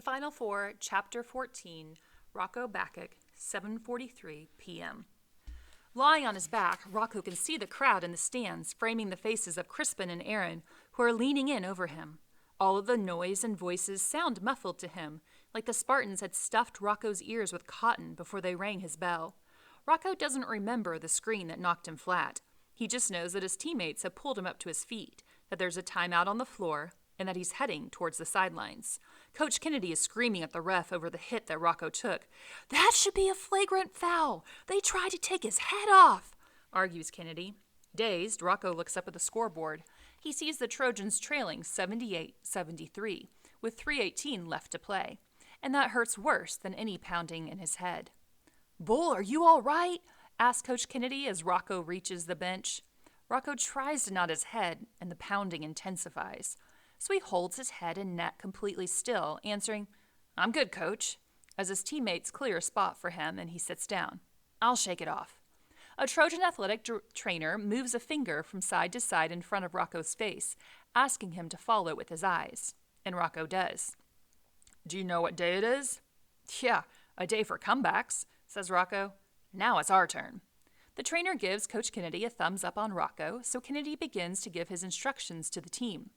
Final Four, Chapter 14, Rocco Bacchic, 7:43 p.m. Lying on his back, Rocco can see the crowd in the stands, framing the faces of Crispin and Aaron, who are leaning in over him. All of the noise and voices sound muffled to him, like the Spartans had stuffed Rocco's ears with cotton before they rang his bell. Rocco doesn't remember the screen that knocked him flat. He just knows that his teammates have pulled him up to his feet, that there's a timeout on the floor, and that he's heading towards the sidelines. Coach Kennedy is screaming at the ref over the hit that Rocco took. "That should be a flagrant foul! They tried to take his head off!" argues Kennedy. Dazed, Rocco looks up at the scoreboard. He sees the Trojans trailing 78-73, with 3:18 left to play. And that hurts worse than any pounding in his head. "Bull, are you all right?" asks Coach Kennedy as Rocco reaches the bench. Rocco tries to nod his head, and the pounding intensifies. So he holds his head and neck completely still, answering, "I'm good, Coach," as his teammates clear a spot for him and he sits down. "I'll shake it off." A Trojan athletic trainer moves a finger from side to side in front of Rocco's face, asking him to follow with his eyes. And Rocco does. "Do you know what day it is?" "Yeah, a day for comebacks," says Rocco. "Now it's our turn." The trainer gives Coach Kennedy a thumbs up on Rocco, so Kennedy begins to give his instructions to the team.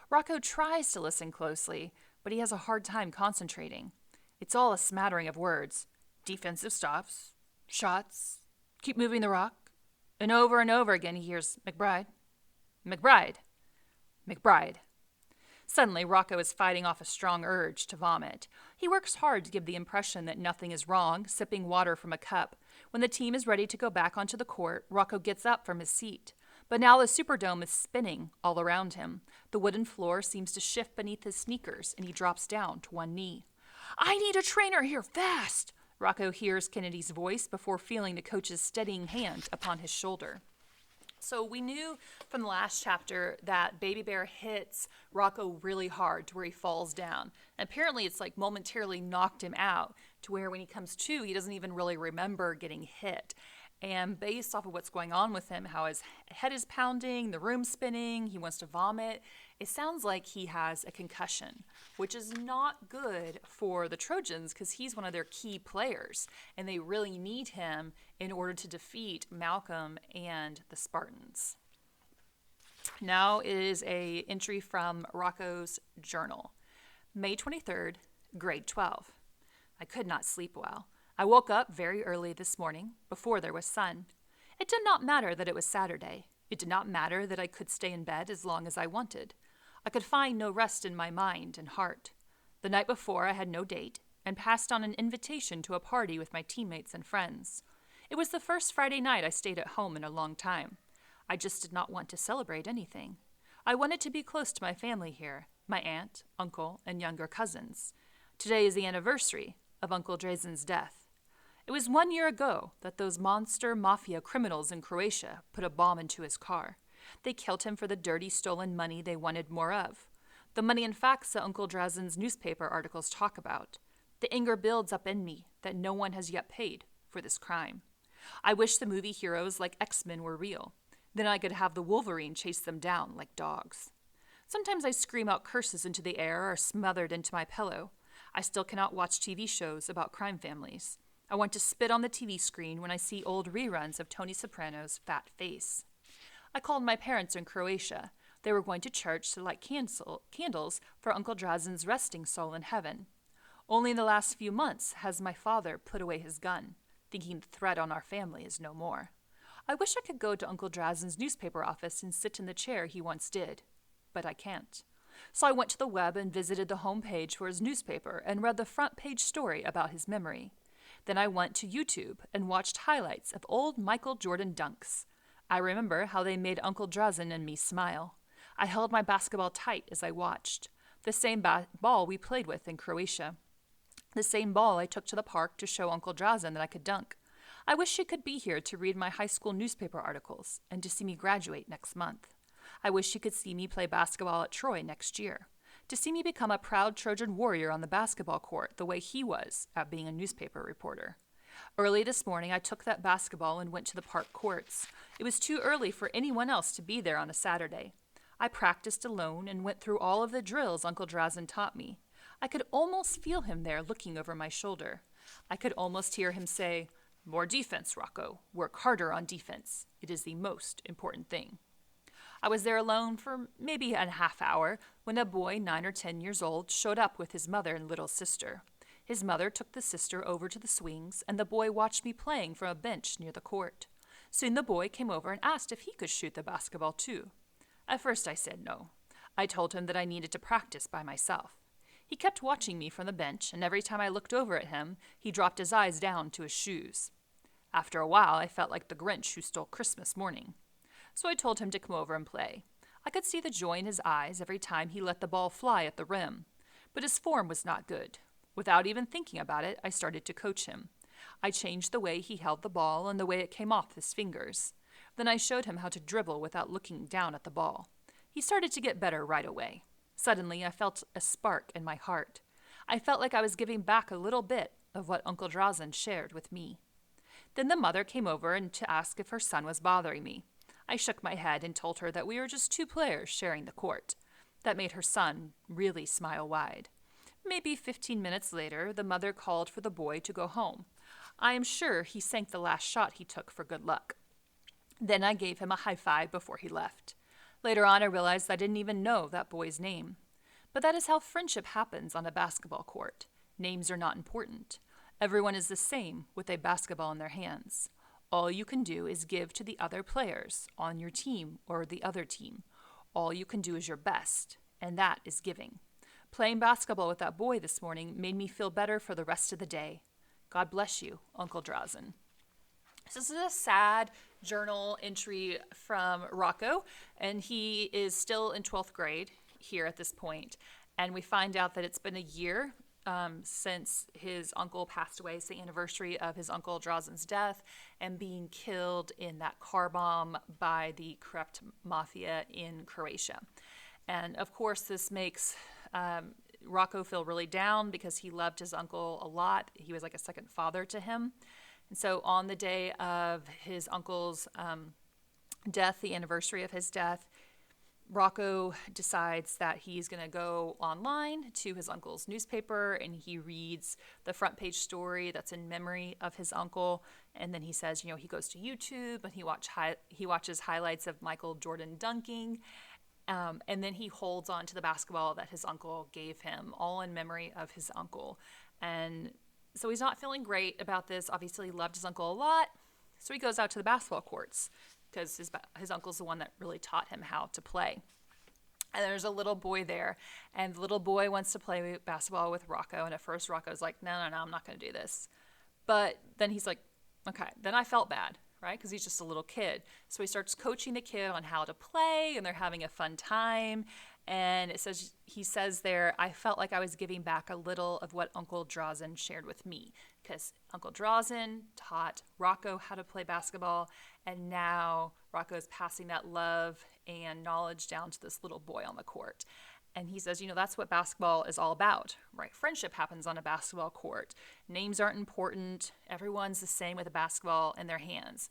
Rocco tries to listen closely, but he has a hard time concentrating. It's all a smattering of words. Defensive stops, shots, keep moving the rock. And over again he hears McBride, McBride, McBride. Suddenly, Rocco is fighting off a strong urge to vomit. He works hard to give the impression that nothing is wrong, sipping water from a cup. When the team is ready to go back onto the court, Rocco gets up from his seat. But now the Superdome is spinning all around him. The wooden floor seems to shift beneath his sneakers, and he drops down to one knee. "I need a trainer here, fast!" Rocco hears Kennedy's voice before feeling the coach's steadying hand upon his shoulder. So we knew from the last chapter that Baby Bear hits Rocco really hard to where he falls down. And apparently it's like momentarily knocked him out to where when he comes to, he doesn't even really remember getting hit. And based off of what's going on with him, how his head is pounding, the room's spinning, he wants to vomit, it sounds like he has a concussion, which is not good for the Trojans because he's one of their key players, and they really need him in order to defeat Malcolm and the Spartans. Now is a entry from Rocco's journal. May 23rd, grade 12. I could not sleep well. I woke up very early this morning, before there was sun. It did not matter that it was Saturday. It did not matter that I could stay in bed as long as I wanted. I could find no rest in my mind and heart. The night before, I had no date, and passed on an invitation to a party with my teammates and friends. It was the first Friday night I stayed at home in a long time. I just did not want to celebrate anything. I wanted to be close to my family here, my aunt, uncle, and younger cousins. Today is the anniversary of Uncle Drazen's death. It was 1 year ago that those monster mafia criminals in Croatia put a bomb into his car. They killed him for the dirty stolen money they wanted more of. The money and facts that Uncle Drazen's newspaper articles talk about. The anger builds up in me that no one has yet paid for this crime. I wish the movie heroes like X-Men were real. Then I could have the Wolverine chase them down like dogs. Sometimes I scream out curses into the air or smothered into my pillow. I still cannot watch TV shows about crime families. I want to spit on the TV screen when I see old reruns of Tony Soprano's Fat Face. I called my parents in Croatia. They were going to church to light candles for Uncle Drazen's resting soul in heaven. Only in the last few months has my father put away his gun, thinking the threat on our family is no more. I wish I could go to Uncle Drazen's newspaper office and sit in the chair he once did, but I can't. So I went to the web and visited the home page for his newspaper and read the front page story about his memory. Then I went to YouTube and watched highlights of old Michael Jordan dunks. I remember how they made Uncle Drazen and me smile. I held my basketball tight as I watched. The same ball we played with in Croatia. The same ball I took to the park to show Uncle Drazen that I could dunk. I wish she could be here to read my high school newspaper articles and to see me graduate next month. I wish she could see me play basketball at Troy next year. To see me become a proud Trojan warrior on the basketball court the way he was at being a newspaper reporter. Early this morning, I took that basketball and went to the park courts. It was too early for anyone else to be there on a Saturday. I practiced alone and went through all of the drills Uncle Drazen taught me. I could almost feel him there looking over my shoulder. I could almost hear him say, "More defense, Rocco. Work harder on defense. It is the most important thing." I was there alone for maybe a half hour when a boy 9 or 10 years old showed up with his mother and little sister. His mother took the sister over to the swings, and the boy watched me playing from a bench near the court. Soon the boy came over and asked if he could shoot the basketball too. At first I said no. I told him that I needed to practice by myself. He kept watching me from the bench, and every time I looked over at him, he dropped his eyes down to his shoes. After a while, I felt like the Grinch who stole Christmas morning. So I told him to come over and play. I could see the joy in his eyes every time he let the ball fly at the rim. But his form was not good. Without even thinking about it, I started to coach him. I changed the way he held the ball and the way it came off his fingers. Then I showed him how to dribble without looking down at the ball. He started to get better right away. Suddenly, I felt a spark in my heart. I felt like I was giving back a little bit of what Uncle Drazen shared with me. Then the mother came over and to ask if her son was bothering me. I shook my head and told her that we were just 2 players sharing the court. That made her son really smile wide. Maybe 15 minutes later, the mother called for the boy to go home. I am sure he sank the last shot he took for good luck. Then I gave him a high five before he left. Later on, I realized I didn't even know that boy's name. But that is how friendship happens on a basketball court. Names are not important. Everyone is the same with a basketball in their hands. All you can do is give to the other players on your team or the other team. All you can do is your best, and that is giving. Playing basketball with that boy this morning made me feel better for the rest of the day. God bless you, Uncle Drazen. This is a sad journal entry from Rocco, and he is still in 12th grade here at this point. And we find out that it's been a year since his uncle passed away. It's the anniversary of his uncle Drazen's death and being killed in that car bomb by the corrupt mafia in Croatia. And of course, this makes Rocco feel really down because he loved his uncle a lot. He was like a second father to him. And so on the day of his uncle's death, the anniversary of his death, Rocco decides that he's going to go online to his uncle's newspaper and he reads the front page story that's in memory of his uncle. And then he says, he goes to YouTube and he watches highlights of Michael Jordan dunking. And then he holds on to the basketball that his uncle gave him, all in memory of his uncle. And so he's not feeling great about this. Obviously, he loved his uncle a lot. So he goes out to the basketball courts because his uncle's the one that really taught him how to play. And there's a little boy there, and the little boy wants to play basketball with Rocco. And at first, Rocco's like, no, I'm not going to do this. But then he's like, okay. Then I felt bad, right? Because he's just a little kid. So he starts coaching the kid on how to play, and they're having a fun time. And he says there, I felt like I was giving back a little of what Uncle Drazen shared with me, because Uncle Drazen taught Rocco how to play basketball, and now Rocco's passing that love and knowledge down to this little boy on the court. And he says, that's what basketball is all about, right? Friendship happens on a basketball court. Names aren't important. Everyone's the same with a basketball in their hands,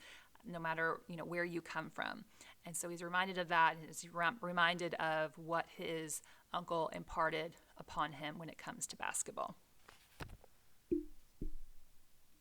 no matter, where you come from. And so he's reminded of that, and he's reminded of what his uncle imparted upon him when it comes to basketball.